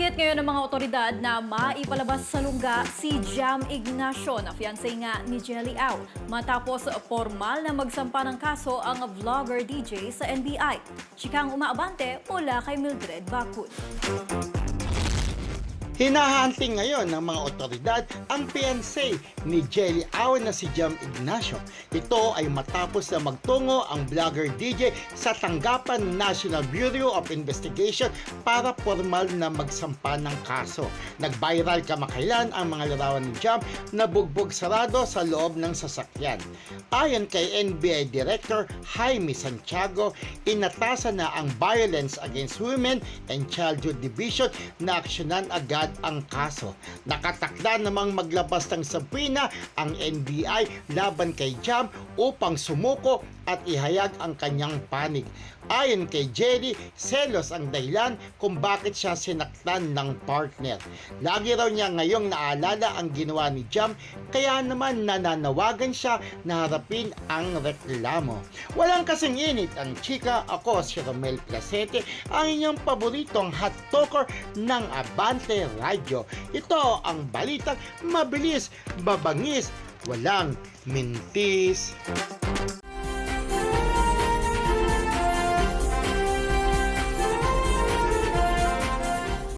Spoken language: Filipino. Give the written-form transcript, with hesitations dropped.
Target ngayon ng mga otoridad na maipalabas sa lungga si Jam Ignacio na fiancé nga ni Jelly Au matapos formal na magsampa ng kaso ang vlogger DJ sa NBI. Chikang umaabante mula kay Mildred Bacud. Hinahunting ngayon ng mga otoridad ang fiancé ni Jelly Au na si Jam Ignacio. Ito ay matapos na magtungo ang vlogger DJ sa tanggapan ng National Bureau of Investigation para formal na magsampa ng kaso. Nag-viral kamakailan ang mga larawan ni Jam na bugbog sarado sa loob ng sasakyan. Ayon kay NBI Director Jaime Santiago, inatasan na ang Violence Against Women and Childhood Division na aksyonan agad ang kaso. Nakatakda namang maglabas ng subpoena ang NBI laban kay Jam upang sumuko at ihayag ang kanyang panig. Ayon kay Jelly, selos ang dahilan kung bakit siya sinaktan ng partner. Lagi raw niya ngayong naalala ang ginawa ni Jam, kaya naman nananawagan siya na harapin ang reklamo. Walang kasing init ang chika. Ako si Romel Placete, ang inyong paboritong hot talker ng Abante Radio. Ito ang balitang mabilis, babangis, walang mintis.